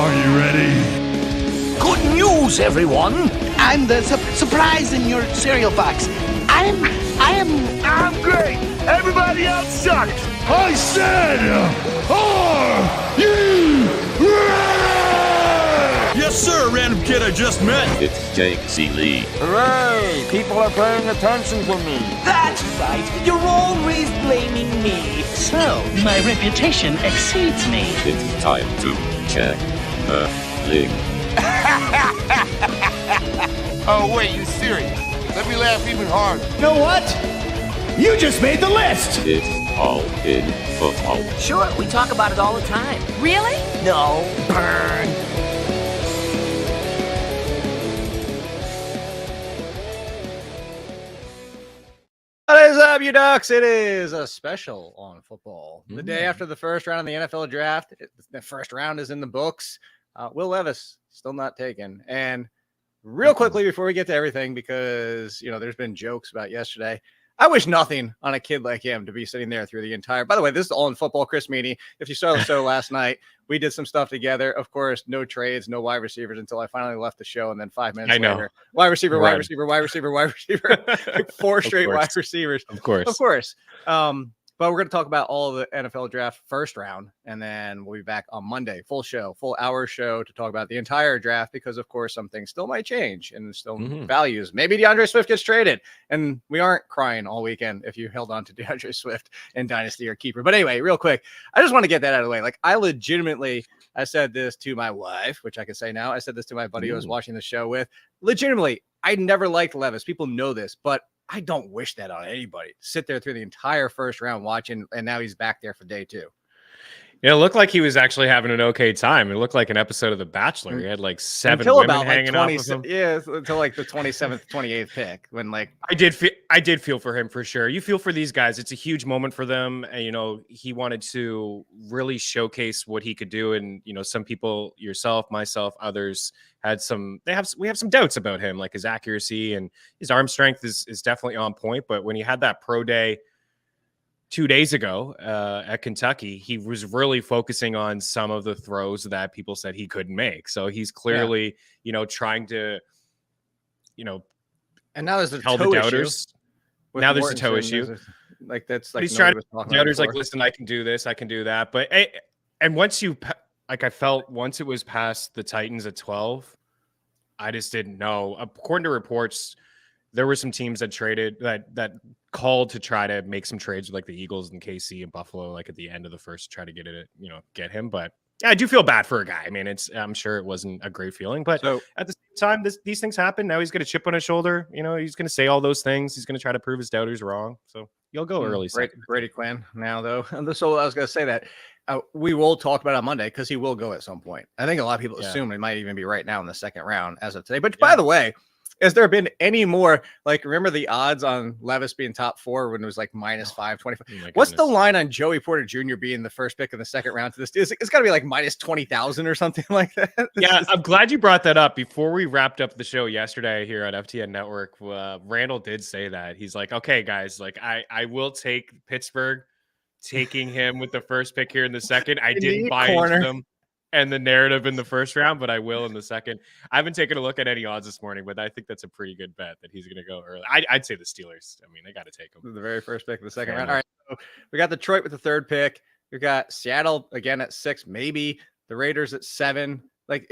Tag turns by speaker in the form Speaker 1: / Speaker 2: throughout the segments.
Speaker 1: Are you ready?
Speaker 2: Good news, everyone.
Speaker 3: I'm the surprise in your cereal box. I'm
Speaker 2: great. Everybody else sucks.
Speaker 1: I said, are you ready?
Speaker 4: Yes, sir, random kid I just met.
Speaker 5: It's Ciely.
Speaker 6: Hooray! People are paying attention to me.
Speaker 2: That's right. You're always blaming me.
Speaker 7: So, my reputation exceeds me.
Speaker 5: It's time to check the link.
Speaker 6: Oh, wait, you serious? Let me laugh even harder.
Speaker 8: You know what? You just made the list!
Speaker 5: It's all in football.
Speaker 7: Sure, we talk about it all the time.
Speaker 9: Really?
Speaker 2: No. Burn.
Speaker 10: What is up, you ducks? It is a special on football. The day after the first round of the NFL draft. The first round is in the books. Will Levis still not taken. And real quickly before we get to everything, because, you know, there's been jokes about yesterday. I wish nothing on a kid like him to be sitting there through the entire. By the way, this is all in football. Chris Meaney. If you saw the show last night, we did some stuff together. Of course, no trades, no wide receivers until I finally left the show. And then 5 minutes later, wide receiver. Like 4 straight wide receivers.
Speaker 11: Of course.
Speaker 10: But we're going to talk about all of the NFL draft first round, and then we'll be back on Monday. Full hour show to talk about the entire draft, because, of course, some things still might change and still values. Maybe DeAndre Swift gets traded, and we aren't crying all weekend if you held on to DeAndre Swift in Dynasty or Keeper. But anyway, real quick, I just want to get that out of the way. Like, I said this to my wife, which I can say now. I said this to my buddy who I was watching the show with. Legitimately, I never liked Levis. People know this, but I don't wish that on anybody. Sit there through the entire first round watching, and now he's back there for day 2.
Speaker 11: It looked like he was actually having an okay time. It looked like an episode of The Bachelor. He had like 7
Speaker 10: until
Speaker 11: women
Speaker 10: about
Speaker 11: hanging out with him.
Speaker 10: Yeah, until like the 27th, 28th pick, when like
Speaker 11: I did feel for him for sure. You feel for these guys. It's a huge moment for them, and you know he wanted to really showcase what he could do. And you know, some people, yourself, myself, others had some. We have some doubts about him, like his accuracy and his arm strength is definitely on point. But when he had that pro day 2 days ago at Kentucky, he was really focusing on some of the throws that people said he couldn't make. So he's clearly, you know, trying to, you know,
Speaker 10: and now there's the
Speaker 11: tell the doubters. Now there's a toe issue.
Speaker 10: Like that's like
Speaker 11: he's trying to doubters like, listen, I can do this, I can do that. But and once you like, I felt once it was past the Titans at 12, I just didn't know. According to reports, there were some teams that traded that called to try to make some trades with like the Eagles and KC and Buffalo, like at the end of the first, to try to get him. But yeah, I do feel bad for a guy. I mean, I'm sure it wasn't a great feeling, but at the same time, these things happen. Now he's got a chip on his shoulder. You know, he's going to say all those things. He's going to try to prove his doubters wrong. So you'll go early.
Speaker 10: Brady Quinn now, though. So I was going to say that we will talk about it on Monday, because he will go at some point. I think a lot of people assume he might even be right now in the second round as of today. But by the way, has there been any more, like, remember the odds on Levis being top 4 when it was like minus 525? What's the line on Joey Porter Jr. being the first pick in the second round to this? It's got to be like minus 20,000 or something like that.
Speaker 11: Yeah, I'm glad you brought that up. Before we wrapped up the show yesterday here on FTN Network, Randall did say that. He's like, okay, guys, like I will take Pittsburgh taking him with the first pick here in the second. I didn't buy into them and the narrative in the first round, but I will in the second. I haven't taken a look at any odds this morning, but I think that's a pretty good bet that he's going to go early. I'd say the Steelers. I mean, they got to take him.
Speaker 10: The very first pick of the second round. All right, so we got Detroit with the 3rd pick. We got Seattle again at 6, maybe the Raiders at 7. Like,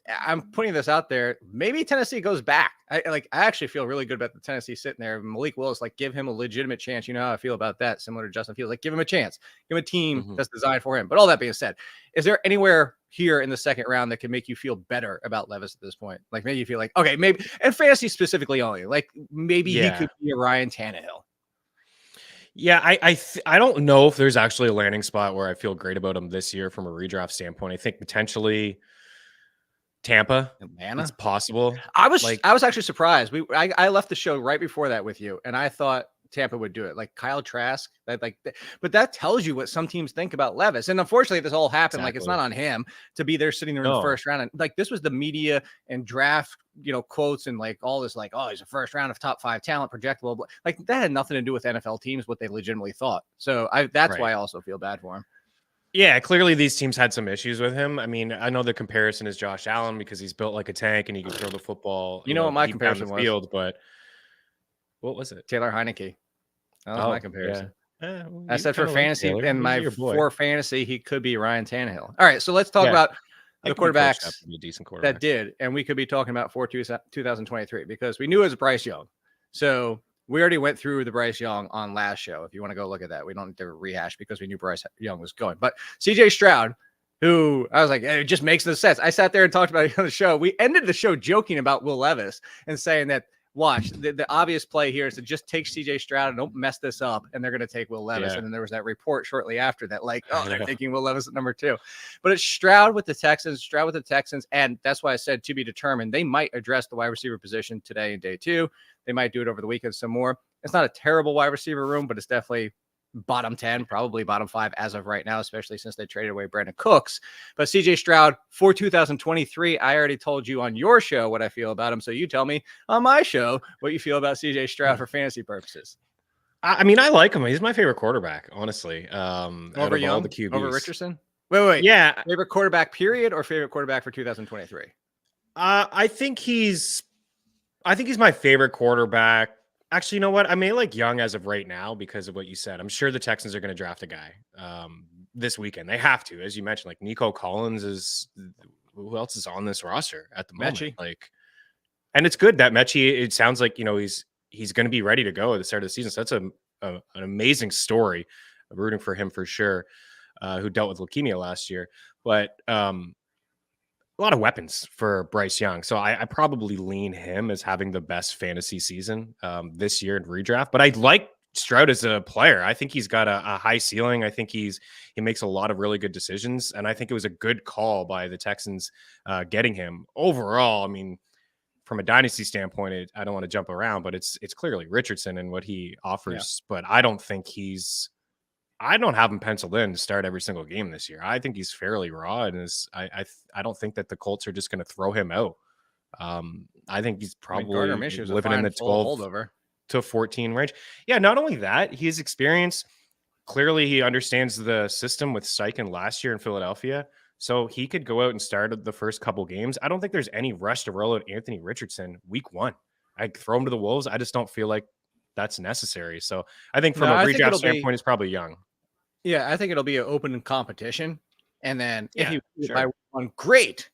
Speaker 10: I'm putting this out there. Maybe Tennessee goes back. I actually feel really good about the Tennessee sitting there. Malik Willis, like, give him a legitimate chance. You know how I feel about that. Similar to Justin Fields, like, give him a chance. Give him a team that's designed for him. But all that being said, is there anywhere here in the second round that can make you feel better about Levis at this point? Like, maybe you feel like, okay, maybe, and fantasy specifically only, like maybe he could be a Ryan Tannehill.
Speaker 11: Yeah, I don't know if there's actually a landing spot where I feel great about him this year from a redraft standpoint. I think potentially Tampa,
Speaker 10: Atlanta,
Speaker 11: it's possible.
Speaker 10: I was actually surprised. I left the show right before that with you, and I thought Tampa would do it. Like Kyle Trask, but that tells you what some teams think about Levis. And unfortunately, this all happened. Exactly. Like, it's not on him to be there sitting there in the first round. And like, this was the media and draft, quotes and like all this, like, oh, he's a first round of top 5 talent, projectable. Like, that had nothing to do with NFL teams, what they legitimately thought. So that's why I also feel bad for him.
Speaker 11: Yeah, clearly these teams had some issues with him. I mean, I know the comparison is Josh Allen because he's built like a tank and he can throw the football.
Speaker 10: You know what my
Speaker 11: deep down
Speaker 10: comparison
Speaker 11: the
Speaker 10: was?
Speaker 11: field, but what was it?
Speaker 10: Taylor Heineke. That was my comparison.
Speaker 11: Yeah.
Speaker 10: I said for fantasy
Speaker 11: Taylor.
Speaker 10: and
Speaker 11: He's your boy.
Speaker 10: for fantasy, he could be Ryan Tannehill. All right, so let's talk about the quarterbacks
Speaker 11: a decent quarterback
Speaker 10: that did, and we could be talking about for 2023 because we knew it was Bryce Young. So we already went through the Bryce Young on last show. If you want to go look at that, we don't need to rehash because we knew Bryce Young was going. But CJ Stroud, who I was like, it just makes no sense. I sat there and talked about it on the show. We ended the show joking about Will Levis and saying that, watch, the obvious play here is to just take CJ Stroud and don't mess this up, and they're going to take Will Levis.
Speaker 11: Yeah.
Speaker 10: And then there was that report shortly after that, like, oh, they're taking Will Levis at number 2. But it's Stroud with the Texans, and that's why I said to be determined. They might address the wide receiver position today in day 2. They might do it over the weekend some more. It's not a terrible wide receiver room, but it's definitely bottom 10, probably bottom 5 as of right now, especially since they traded away Brandon Cooks. But CJ Stroud for 2023, I already told you on your show what I feel about him. So you tell me on my show what you feel about CJ Stroud for fantasy purposes.
Speaker 11: I mean, I like him. He's my favorite quarterback, honestly.
Speaker 10: Over Young,
Speaker 11: all the QBs.
Speaker 10: over Richardson. Wait.
Speaker 11: Yeah.
Speaker 10: Favorite quarterback period or favorite quarterback for 2023?
Speaker 11: I think he's my favorite quarterback. Actually, you know what? I may like Young as of right now because of what you said. I'm sure the Texans are going to draft a guy this weekend. They have to, as you mentioned. Like Nico Collins is. Who else is on this roster at the moment?
Speaker 10: Mechie.
Speaker 11: And it's good that Mechie. It sounds like he's going to be ready to go at the start of the season. So that's an amazing story. I'm rooting for him for sure. Who dealt with leukemia last year, but a lot of weapons for Bryce Young. So I probably lean him as having the best fantasy season this year in redraft. But I like Stroud as a player. I think he's got a high ceiling. I think he makes a lot of really good decisions. And I think it was a good call by the Texans getting him. Overall, I mean, from a dynasty standpoint, I don't want to jump around, but it's clearly Richardson and what he offers. Yeah. But I don't think I don't have him penciled in to start every single game this year. I think he's fairly raw, and I don't think that the Colts are just going to throw him out. I think he's probably living in the 12 to 14 range. Yeah, not only that, he's experienced. Clearly, he understands the system with Steichen last year in Philadelphia, so he could go out and start the first couple games. I don't think there's any rush to roll out Anthony Richardson week 1. I'd throw him to the Wolves. I just don't feel like that's necessary. So I think from a redraft standpoint, it's probably Young.
Speaker 10: Yeah, I think it'll be an open competition. And then if he by one, great.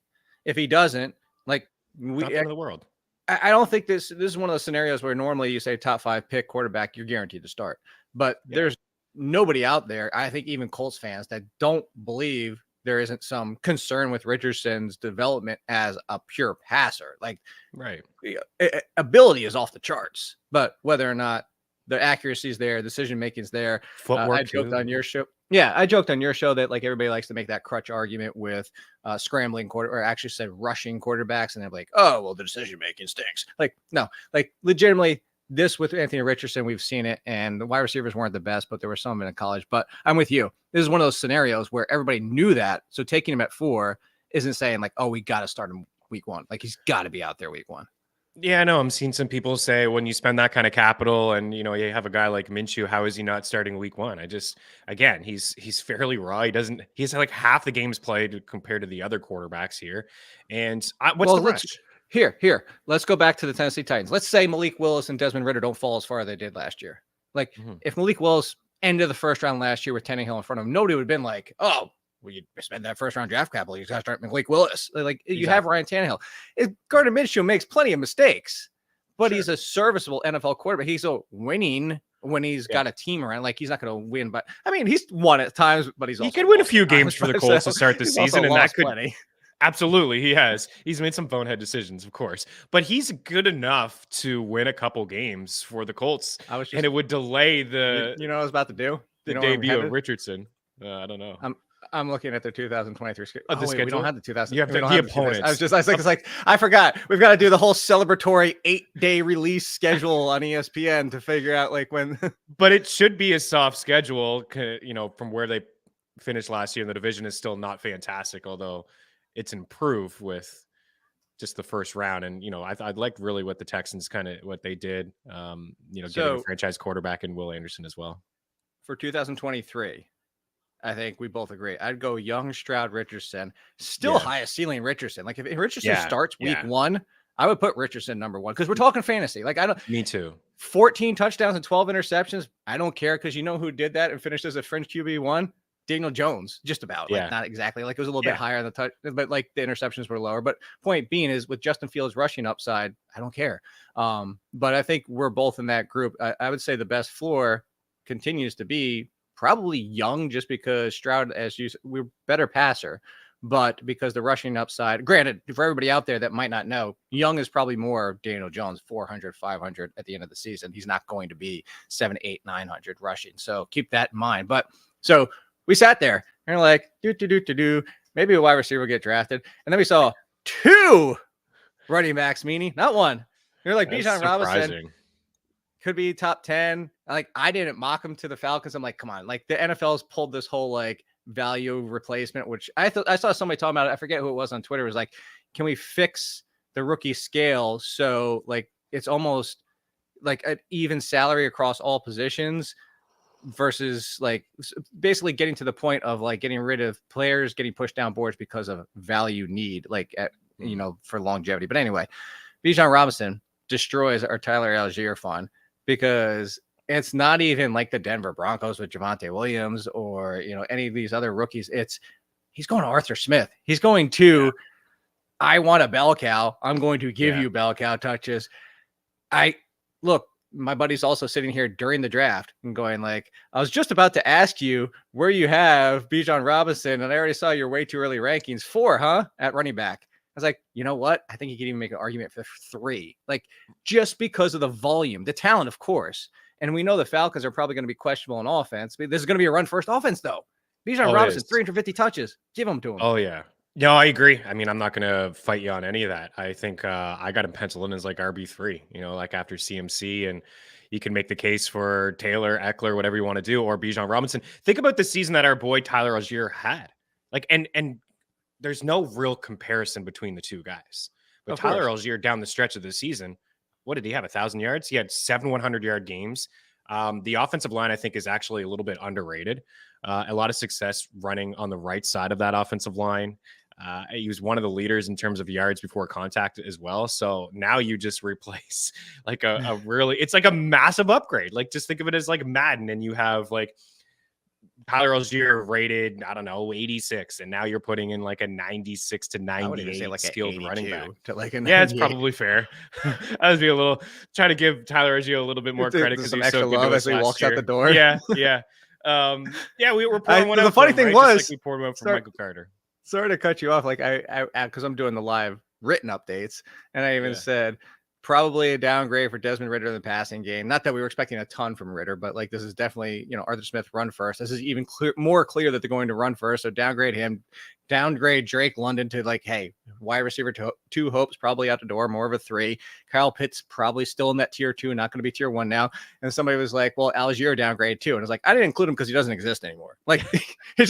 Speaker 10: If he doesn't, like
Speaker 11: top of the world.
Speaker 10: I don't think this is one of those scenarios where normally you say top 5 pick quarterback, you're guaranteed to start. But there's nobody out there, I think even Colts fans, that don't believe there isn't some concern with Richardson's development as a pure passer. Like,
Speaker 11: right.
Speaker 10: Ability is off the charts, but whether or not the accuracy is there, decision making is there.
Speaker 11: Footwork
Speaker 10: I joked on your show. Yeah, I joked on your show that like everybody likes to make that crutch argument with scrambling or actually said rushing quarterbacks, and they're like, oh, well, the decision making stinks. Like, no, like legitimately, this with Anthony Richardson, we've seen it, and the wide receivers weren't the best, but there were some in college. But I'm with you. This is one of those scenarios where everybody knew that, so taking him at 4 isn't saying like, oh, we got to start him week 1. Like he's got to be out there week 1.
Speaker 11: Yeah, I know. I'm seeing some people say when you spend that kind of capital and, you have a guy like Minshew, how is he not starting week 1? Again, he's fairly raw. He has like half the games played compared to the other quarterbacks here. And what's the rush?
Speaker 10: Here, let's go back to the Tennessee Titans. Let's say Malik Willis and Desmond Ridder don't fall as far as they did last year. Like if Malik Willis ended the first round last year with Tannehill in front of him, nobody would have been like, oh, well, you spend that first round draft capital, you got to start Malik Willis. Like you have Ryan Tannehill. Gardner Minshew makes plenty of mistakes, but he's a serviceable NFL quarterback. He's a winning when he's got a team around. Like he's not going to win, but I mean, he's won at times, but he
Speaker 11: could win a few games for the Colts to start the season, and that could
Speaker 10: plenty.
Speaker 11: Absolutely, he has. He's made some bonehead decisions, of course, but he's good enough to win a couple games for the Colts, and it would delay the.
Speaker 10: You know what I was about to do?
Speaker 11: The debut of Richardson. I don't know.
Speaker 10: I'm looking at their 2023 schedule.
Speaker 11: The schedule?
Speaker 10: We don't have the 2000.
Speaker 11: You have the opponents.
Speaker 10: It's like I forgot. We've got to do the whole celebratory 8-day release schedule on ESPN to figure out like when.
Speaker 11: But it should be a soft schedule, from where they finished last year. And the division is still not fantastic, although it's improved with just the first round. And I'd like really what the Texans what they did. Getting a franchise quarterback in Will Anderson as well
Speaker 10: for 2023. I think we both agree. I'd go Young, Stroud, Richardson. Still highest ceiling Richardson. Like if Richardson starts week 1, I would put Richardson number 1 because we're talking fantasy. Like
Speaker 11: Me too.
Speaker 10: 14 touchdowns and 12 interceptions. I don't care because you know who did that and finished as a fringe QB1? Daniel Jones, just about. Like not exactly. Like it was a little bit higher on the touch, but like the interceptions were lower. But point being is with Justin Fields rushing upside, I don't care. But I think we're both in that group. I would say the best floor continues to be probably Young, just because Stroud, as you said, we're better passer, but because the rushing upside, granted, for everybody out there that might not know, Young is probably more Daniel Jones, 400, 500 at the end of the season. He's not going to be 7, 8, 900 rushing. So keep that in mind. But so we sat there and we're like, maybe a wide receiver will get drafted. And then we saw 2 running backs, Meaney, not 1. They're like Bijan Robinson could be top 10. Like I didn't mock him to the Falcons. I'm like, come on. Like the NFL's pulled this whole like value replacement, which I saw somebody talking about it. I forget who it was on Twitter. It was like, can we fix the rookie scale so like it's almost like an even salary across all positions versus like basically getting to the point of like getting rid of players getting pushed down boards because of value need, like at, for longevity. But anyway, Bijan Robinson destroys our Tyler Algier fund because it's not even like the Denver Broncos with Javonte Williams or, any of these other rookies. He's going to Arthur Smith. He's going to, I want a bell cow. I'm going to give you bell cow touches. My buddy's also sitting here during the draft and going like, I was just about to ask you where you have Bijan Robinson. And I already saw your way too early rankings 4, at running back. I was like, you know what? I think you could even make an argument for 3, like just because of the volume, the talent, of course. And we know the Falcons are probably going to be questionable in offense. But this is going to be a run first offense though. Bijan Robinson, 350 touches, give them to him.
Speaker 11: Oh yeah. No, I agree. I mean, I'm not going to fight you on any of that. I think I got him penciled in as like RB3, like after CMC, and you can make the case for Taylor, Eckler, whatever you want to do, or Bijan Robinson. Think about the season that our boy Tyler Algier had. Like, and there's no real comparison between the two guys. But Tyler Algier down the stretch of the season, what did he have? 1,000 yards? He had 7 100-yard games. The offensive line, I think, is actually a little bit underrated. A lot of success running on the right side of that offensive line. He was one of the leaders in terms of yards before contact as well. So now you just replace like a really, it's like a massive upgrade. Like just think of it as like Madden, and you have like Tyler Algier rated, 86, and now you're putting in like a 96 to 98 like skilled running back. To like a it's probably fair. I was being a little trying to give Tyler Algier a little bit more credit because he's so good to us as he walks out the door. Yeah. We were pouring one out.
Speaker 10: The funny thing was,
Speaker 11: like we poured one from Michael Carter.
Speaker 10: Sorry to cut you off. Like I because I'm doing the live written updates, and I even said probably a downgrade for Desmond Ridder in the passing game. Not that we were expecting a ton from Ridder, but like this is definitely, Arthur Smith run first. This is even more clear that they're going to run first. So downgrade him, downgrade Drake London to like, hey, wide receiver 2 hopes probably out the door, more of a 3. Kyle Pitts probably still in that tier 2, not going to be tier 1 now. And somebody was like, well, Algier downgrade too. And I was like, I didn't include him because he doesn't exist anymore. Like he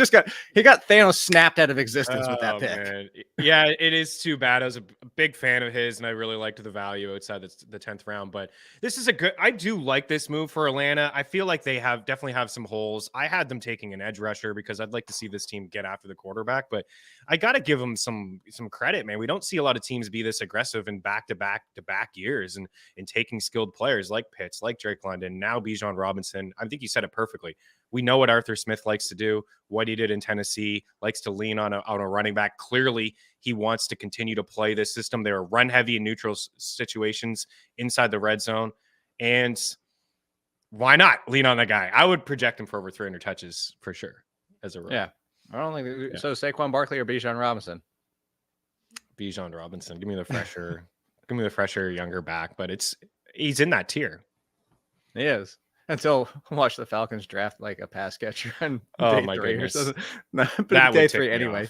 Speaker 10: got Thanos snapped out of existence with that pick.
Speaker 11: Man. Yeah, it is too bad. I was a big fan of his, and I really liked the value outside the 10th round. But this is I do like this move for Atlanta. I feel like they definitely have some holes. I had them taking an edge rusher because I'd like to see this team get after the quarterback, but I got to give them some credit, man. We don't see a lot of teams be this aggressive in back-to-back years and taking skilled players like Pitts, like Drake London, now Bijan Robinson. I think you said it perfectly. We know what Arthur Smith likes to do, what he did in Tennessee, likes to lean on a running back. Clearly, he wants to continue to play this system. They're run-heavy in neutral situations inside the red zone. And why not lean on that guy? I would project him for over 300 touches for sure as a rookie.
Speaker 10: Yeah. I don't think so. Saquon Barkley or Bijan Robinson?
Speaker 11: Bijan Robinson. Give me the fresher, younger back, but he's in that tier.
Speaker 10: He is. Until watch the Falcons draft like a pass catcher on
Speaker 11: day
Speaker 10: my
Speaker 11: 3 goodness.
Speaker 10: But that day 3 anyway.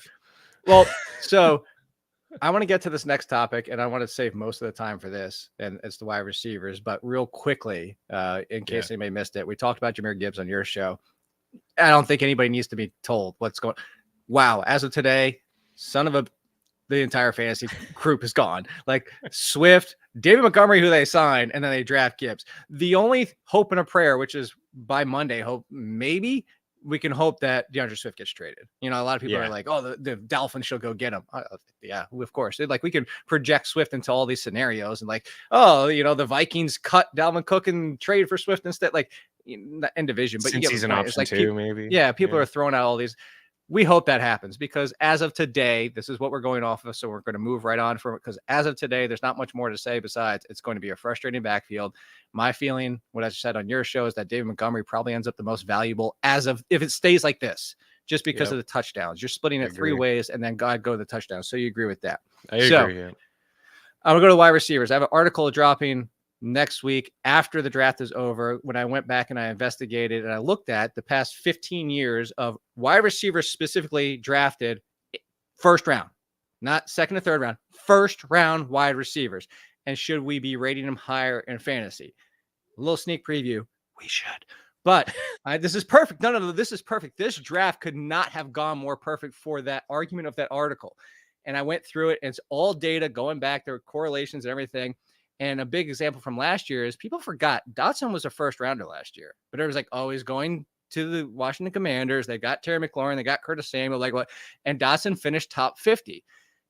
Speaker 10: Well, so I want to get to this next topic, and I want to save most of the time for this, and it's the wide receivers. But real quickly, in case anybody missed it, we talked about Jahmyr Gibbs on your show. I don't think anybody needs to be told what's going. Wow, as of today, the entire fantasy group is gone. Like Swift, David Montgomery, who they signed, and then they draft Gibbs. The only hope and a prayer, which is by Monday, hope maybe we can hope that DeAndre Swift gets traded. A lot of people are like, oh, the Dolphins should go get him. Yeah, of course. Like, we can project Swift into all these scenarios and like, oh, the Vikings cut Dalvin Cook and trade for Swift instead, like in division. But
Speaker 11: since he's an option
Speaker 10: like
Speaker 11: too, maybe.
Speaker 10: Yeah, people are throwing out all these. We hope that happens because as of today, this is what we're going off of. So we're going to move right on from it because as of today, there's not much more to say besides it's going to be a frustrating backfield. My feeling, what I said on your show, is that David Montgomery probably ends up the most valuable as of if it stays like this, just because of the touchdowns. You're splitting it three ways and then God go to the touchdowns. So you agree with that?
Speaker 11: I agree. Yeah.
Speaker 10: I'm going to go to wide receivers. I have an article dropping next week after the draft is over. When I went back and I investigated and I looked at the past 15 years of wide receivers specifically drafted first round, not second or third round, first round wide receivers. And should we be rating them higher in fantasy? A little sneak preview. We should. But this is perfect. No, this is perfect. This draft could not have gone more perfect for that argument of that article. And I went through it and it's all data going back. There are correlations and everything. And a big example from last year is people forgot Dotson was a first rounder last year, but it was like, oh, he's going to the Washington Commanders. They got Terry McLaurin. They got Curtis Samuel. Like what? And Dotson finished top 50,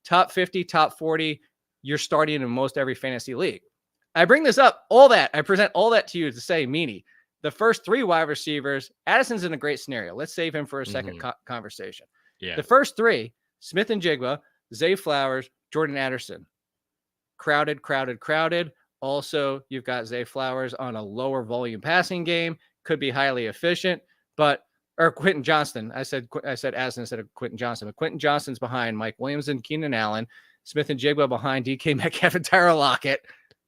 Speaker 10: top 40. You're starting in most every fantasy league. I bring this up, all that. I present all that to you to say, Meaney, the first three wide receivers, Addison's in a great scenario. Let's save him for a second conversation.
Speaker 11: Yeah.
Speaker 10: The first three, Smith and Jigba, Zay Flowers, Jordan Addison. Crowded. Also, you've got Zay Flowers on a lower volume passing game, could be highly efficient, or Quentin Johnston. I said Addison instead of Quentin Johnston, but Quentin Johnston's behind Mike Williams and Keenan Allen, Smith and Jigba behind DK Metcalf and Tyler Lockett.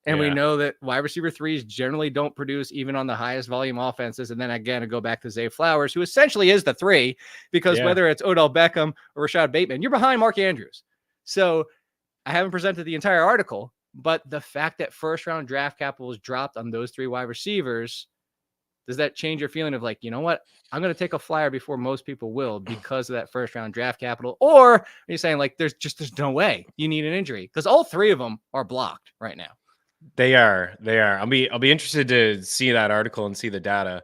Speaker 10: And we know that wide receiver threes generally don't produce even on the highest volume offenses. And then again, I go back to Zay Flowers, who essentially is the three, because whether it's Odell Beckham or Rashad Bateman, you're behind Mark Andrews. So I haven't presented the entire article, but the fact that first round draft capital was dropped on those three wide receivers, does that change your feeling of like, you know what, I'm going to take a flyer before most people will because of that first round draft capital? Or are you saying like, there's no way you need an injury? Because all three of them are blocked right now.
Speaker 11: They are. I'll be interested to see that article and see the data.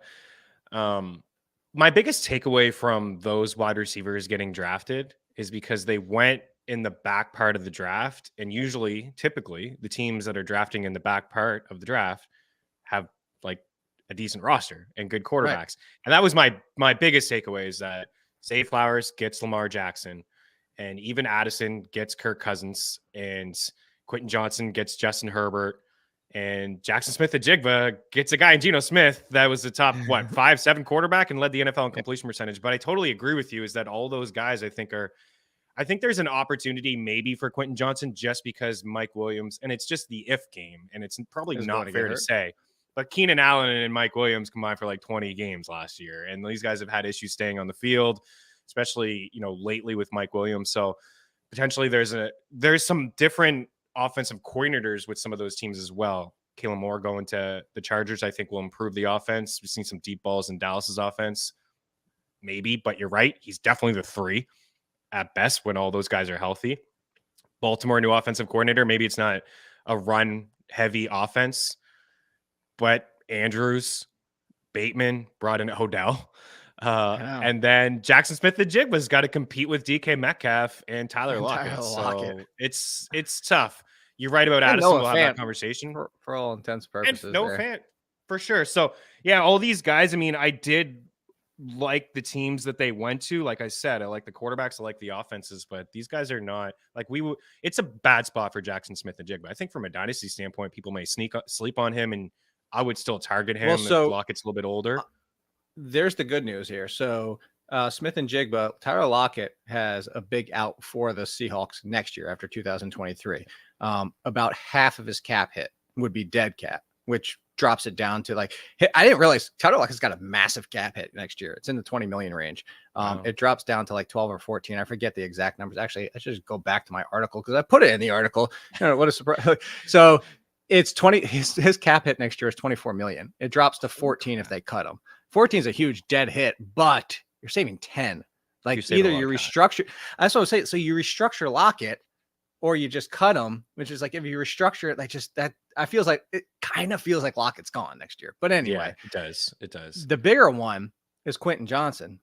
Speaker 11: My biggest takeaway from those wide receivers getting drafted is because they went in the back part of the draft, and typically the teams that are drafting in the back part of the draft have like a decent roster and good quarterbacks. Right. And that was my biggest takeaway, is that Zay Flowers gets Lamar Jackson, and even Addison gets Kirk Cousins, and Quentin Johnson gets Justin Herbert, and Jackson Smith-Njigba gets a guy in Geno Smith that was the top 5-7 quarterback and led the NFL in completion percentage. But I totally agree with you, is that all those guys I think there's an opportunity maybe for Quentin Johnson just because Mike Williams, and it's just the if game, and it's probably not fair to say, but Keenan Allen and Mike Williams combined for like 20 games last year. And these guys have had issues staying on the field, especially, lately with Mike Williams. So potentially there's some different offensive coordinators with some of those teams as well. Kalen Moore going to the Chargers, I think, will improve the offense. We've seen some deep balls in Dallas's offense, maybe, but you're right. He's definitely the three at best when all those guys are healthy. Baltimore, new offensive coordinator. Maybe it's not a run heavy offense, but Andrews, Bateman brought in Odell. And then Jackson Smith-Njigba's got to compete with DK Metcalf and Tyler Lockett. So it's tough. You're right about Addison. We'll have that conversation
Speaker 10: for all intents and purposes.
Speaker 11: And no fan for sure. So yeah, all these guys, I mean, I did like the teams that they went to. Like I said, I like the quarterbacks, I like the offenses, but these guys are not like it's a bad spot for Jackson Smith-Njigba. I think from a dynasty standpoint, people may sleep on him, and I would still target him if Lockett's a little bit older.
Speaker 10: There's the good news here. So Smith-Njigba, Tyler Lockett has a big out for the Seahawks next year after 2023. About half of his cap hit would be dead cap, which drops it down to like, I didn't realize Tyler Lockett's got a massive cap hit next year. It's in the 20 million range. It drops down to like 12 or 14. I forget the exact numbers. Actually, I should just go back to my article because I put it in the article. What a surprise. So it's 20. His cap hit next year is 24 million. It drops to 14 if they cut him. 14 is a huge dead hit, but you're saving 10. Like either you restructure. That's what I'm saying. So you restructure Lockett, or you just cut him, which is like if you restructure it, like just that. It kind of feels like Lockett's gone next year. But anyway,
Speaker 11: yeah, it does.
Speaker 10: The bigger one is Quentin Johnston.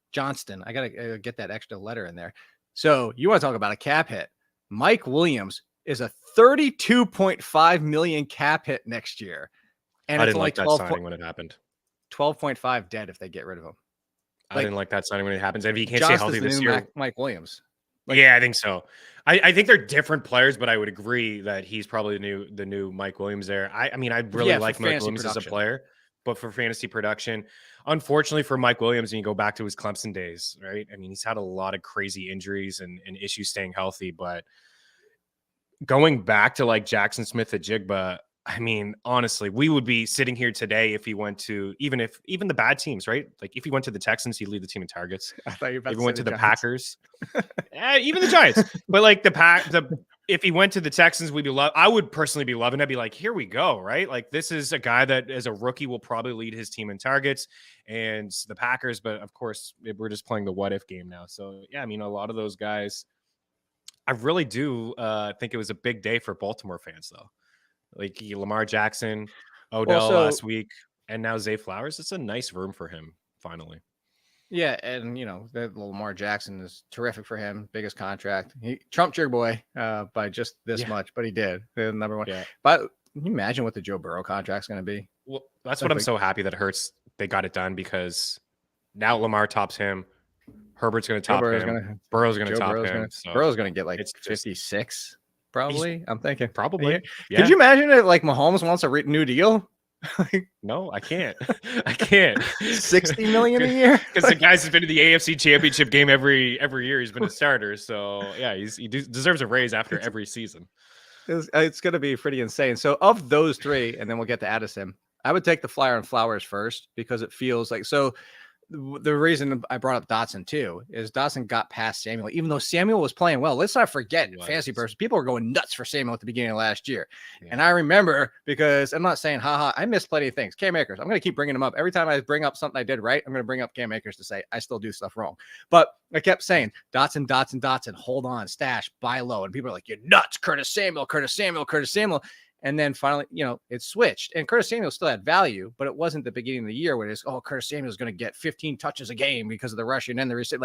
Speaker 10: I gotta get that extra letter in there. So you want to talk about a cap hit? Mike Williams is a $32.5 million cap hit next year, and
Speaker 11: I
Speaker 10: it's
Speaker 11: didn't
Speaker 10: only
Speaker 11: like that signing when it happened.
Speaker 10: 12.5 dead if they get rid of him.
Speaker 11: I didn't like that signing when it happens. If he can't
Speaker 10: Johnston's
Speaker 11: stay healthy
Speaker 10: the
Speaker 11: this
Speaker 10: new
Speaker 11: year,
Speaker 10: Mike Williams.
Speaker 11: Yeah, I think so. I think they're different players, but I would agree that he's probably the new Mike Williams there. I mean, I really like Mike Williams as a player, but for fantasy production, unfortunately for Mike Williams, and you go back to his Clemson days, right? I mean, he's had a lot of crazy injuries and issues staying healthy, but going back to like Jackson Smith-Njigba, I mean, honestly, we would be sitting here today if he went to even the bad teams, right? Like if he went to the Texans, he'd lead the team in targets.
Speaker 10: I thought you were about
Speaker 11: if
Speaker 10: to
Speaker 11: he went
Speaker 10: say
Speaker 11: to the
Speaker 10: Giants.
Speaker 11: Packers, even the Giants. But like if he went to the Texans, I would personally be loving it. I'd be like, here we go, right? Like this is a guy that as a rookie will probably lead his team in targets, and the Packers. But of course, we're just playing the what if game now. So yeah, I mean, a lot of those guys. I really do think it was a big day for Baltimore fans, though. Like Lamar Jackson, Odell last week, and now Zay Flowers. It's a nice room for him, finally.
Speaker 10: Yeah, and Lamar Jackson is terrific for him. Biggest contract. He trumped your boy by just this much, but he did. The number one. Yeah. But can you imagine what the Joe Burrow contract's going to be?
Speaker 11: Well, that's what I'm so happy that Hurts they got it done, because now Lamar tops him. Herbert's going to top him. Burrow's going to top him.
Speaker 10: Burrow's going to get like 56. Probably, I'm thinking.
Speaker 11: Probably.
Speaker 10: Yeah. Could you imagine it? Like Mahomes wants a new deal?
Speaker 11: No, I can't. I can't.
Speaker 10: $60 million a year
Speaker 11: because the guy's been to the AFC Championship game every year. He's been a starter, so yeah, he deserves a raise after every season.
Speaker 10: It's going to be pretty insane. So of those three, and then we'll get to Addison, I would take the flyer on Flowers first because it feels like so. The reason I brought up Dotson too is Dotson got past Samuel, even though Samuel was playing well. Let's not forget, fantasy person, people were going nuts for Samuel at the beginning of last year. Yeah. And I remember, because I'm not saying, haha, I missed plenty of things. Cam Akers, I'm going to keep bringing him up. Every time I bring up something I did right, I'm going to bring up Cam Akers to say I still do stuff wrong. But I kept saying, Dotson, hold on, stash, buy low. And people are like, you're nuts, Curtis Samuel. And then finally, it switched. And Curtis Samuel still had value, but it wasn't the beginning of the year when it's, Curtis Samuel's going to get 15 touches a game because of the rushing and the receipt.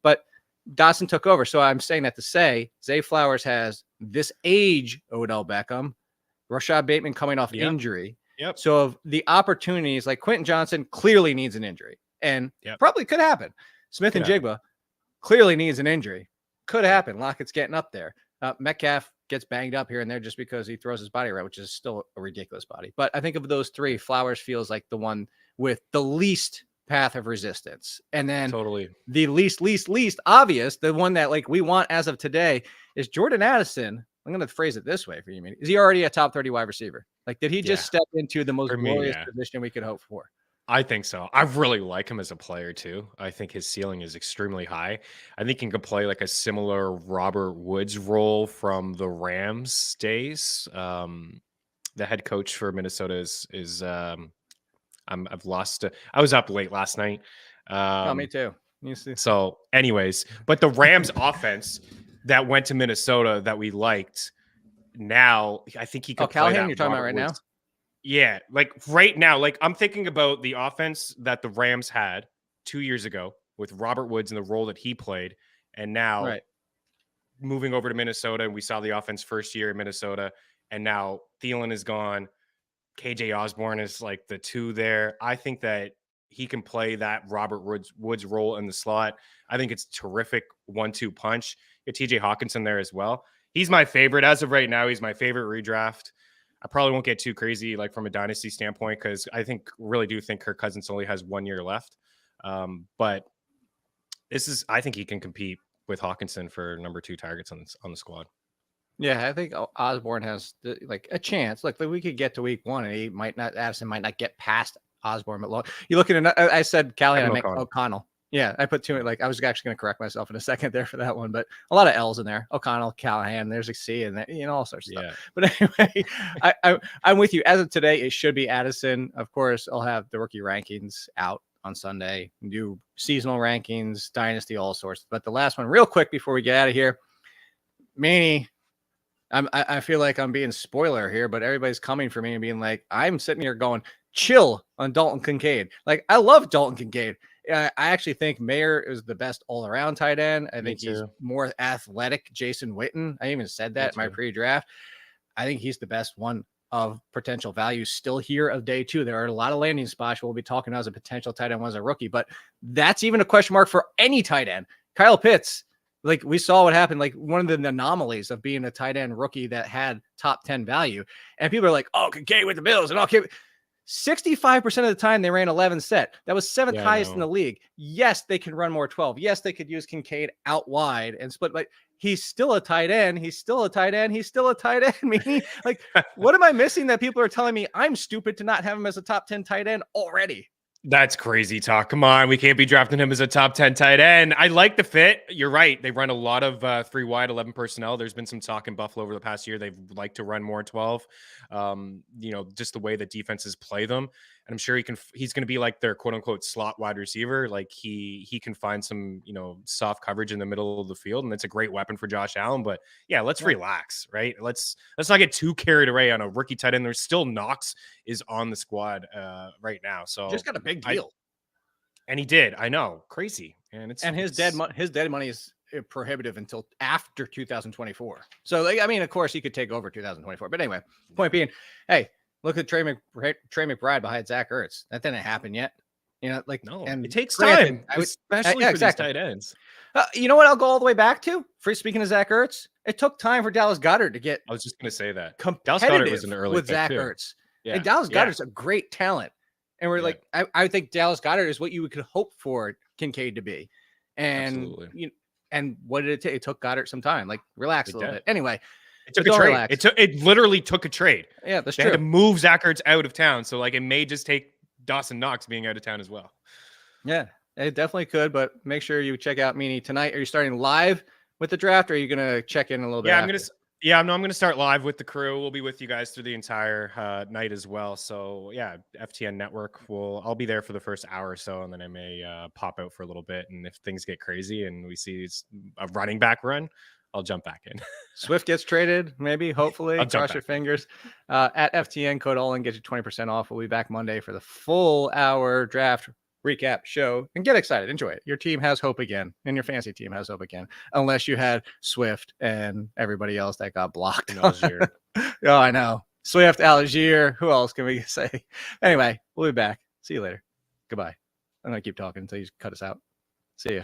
Speaker 10: But Dotson took over. So I'm saying that to say Zay Flowers has this age Odell Beckham, Rashad Bateman coming off injury.
Speaker 11: Yep.
Speaker 10: So of the opportunities, like Quentin Johnston clearly needs an injury and probably could happen. Smith-Njigba clearly needs an injury. Could happen. Lockett's getting up there. Metcalf gets banged up here and there just because he throws his body right, which is still a ridiculous body. But I think of those three, Flowers feels like the one with the least path of resistance. And then the least obvious, the one that like we want as of today is Jordan Addison. I'm going to phrase it this way for you. Is he already a top 30 wide receiver? Like, did he just step into the most glorious position we could hope for?
Speaker 11: I think so. I really like him as a player too. I think his ceiling is extremely high. I think he can play like a similar Robert Woods role from the Rams days. The head coach for Minnesota is I've lost. I was up late last night.
Speaker 10: Me too. You see.
Speaker 11: So, anyways, but the Rams offense that went to Minnesota that we liked. Now I think he could.
Speaker 10: Callahan, you're talking about right now.
Speaker 11: Yeah, like right now, like I'm thinking about the offense that the Rams had 2 years ago with Robert Woods and the role that he played. And now moving over to Minnesota, and we saw the offense first year in Minnesota. And now Thielen is gone. KJ Osborne is like the two there. I think that he can play that Robert Woods role in the slot. I think it's terrific 1-2 punch. Get TJ Hawkinson there as well. He's my favorite as of right now. He's my favorite redraft. I probably won't get too crazy, like from a dynasty standpoint, because I really do think Kirk Cousins only has 1 year left. But I think he can compete with Hawkinson for number 2 targets on the squad.
Speaker 10: Yeah, I think Osborne has like a chance. Like we could get to week 1 and Addison might not get past Osborne, but you look at I said Callahan, I meant O'Connell. Yeah, I put 2 like I was actually going to correct myself in a second there for that one, but a lot of L's in there. O'Connell, Callahan, there's a C and that, all sorts of stuff. But anyway, I'm with you. As of today, it should be Addison. Of course, I'll have the rookie rankings out on Sunday, do seasonal rankings, dynasty, all sorts. But the last one, real quick before we get out of here, Meaney. I feel like I'm being spoiler here, but everybody's coming for me and being like, I'm sitting here going, chill on Dalton Kincaid. Like, I love Dalton Kincaid. I actually think Mayer is the best all-around tight end. I think he's more athletic. Jason Witten. I even said that in my pre-draft. I think he's the best one of potential value still here of day 2. There are a lot of landing spots we'll be talking about as a potential tight end, as a rookie, but that's even a question mark for any tight end. Kyle Pitts, like we saw what happened, like one of the anomalies of being a tight end rookie that had top 10 value. And people are like, oh, Kincaid with the Bills and all. 65% of the time they ran 11 set. That was 7th highest in the league. Yes, they can run more 12. Yes, they could use Kincaid out wide and split, but he's still a tight end. He's still a tight end. He's still a tight end. Meaning, like, what am I missing that people are telling me I'm stupid to not have him as a top 10 tight end already?
Speaker 11: That's crazy talk. Come on. We can't be drafting him as a top 10 tight end. I like the fit. You're right. They run a lot of 3 wide, 11 personnel. There's been some talk in Buffalo over the past year. They've liked to run more 12. Just the way that defenses play them. And I'm sure he's going to be like their quote unquote slot wide receiver. Like he can find some, soft coverage in the middle of the field. And it's a great weapon for Josh Allen. But yeah, let's relax, right? Let's not get too carried away on a rookie tight end. There's still Knox is on the squad right now. So
Speaker 10: just got a big deal.
Speaker 11: And he did. I know. Crazy. And
Speaker 10: his dead money is prohibitive until after 2024. So of course he could take over 2024. But anyway, point being, hey, look at Trey McBride behind Zach Ertz. That didn't happen yet. And
Speaker 11: it takes time, especially for these tight ends.
Speaker 10: You know what? I'll go all the way back to. Speaking of Zach Ertz, it took time for Dallas Goedert to get.
Speaker 11: I was just going to say that
Speaker 10: Dallas
Speaker 11: Goedert was an early
Speaker 10: with Zach Ertz. Yeah. And Dallas Goedert's a great talent. And we're like, I think Dallas Goedert is what you could hope for Kincaid to be. And and what did it take? It took Goedert some time. Like, relax a little bit. Anyway.
Speaker 11: It took a trade. It literally took a trade.
Speaker 10: Yeah, that's
Speaker 11: true. They had to move Zach Ertz out of town. So, it may just take Dawson Knox being out of town as well.
Speaker 10: Yeah, it definitely could. But make sure you check out Meaney tonight. Are you starting live with the draft, or are you going to check in a little bit?
Speaker 11: Yeah, I'm going to start live with the crew. We'll be with you guys through the entire night as well. So, yeah, FTN Network. I'll be there for the first hour or so, and then I may pop out for a little bit. And if things get crazy and we see a running back run, I'll jump back in.
Speaker 10: Swift gets traded, maybe, hopefully. Cross your fingers. At FTN, code all in, get you 20% off. We'll be back Monday for the full hour draft recap show. And get excited. Enjoy it. Your team has hope again. And your fantasy team has hope again. Unless you had Swift and everybody else that got blocked.
Speaker 11: Algier.
Speaker 10: Oh, I know. Swift, Algier. Who else can we say? Anyway, we'll be back. See you later. Goodbye. I'm going to keep talking until you cut us out. See ya.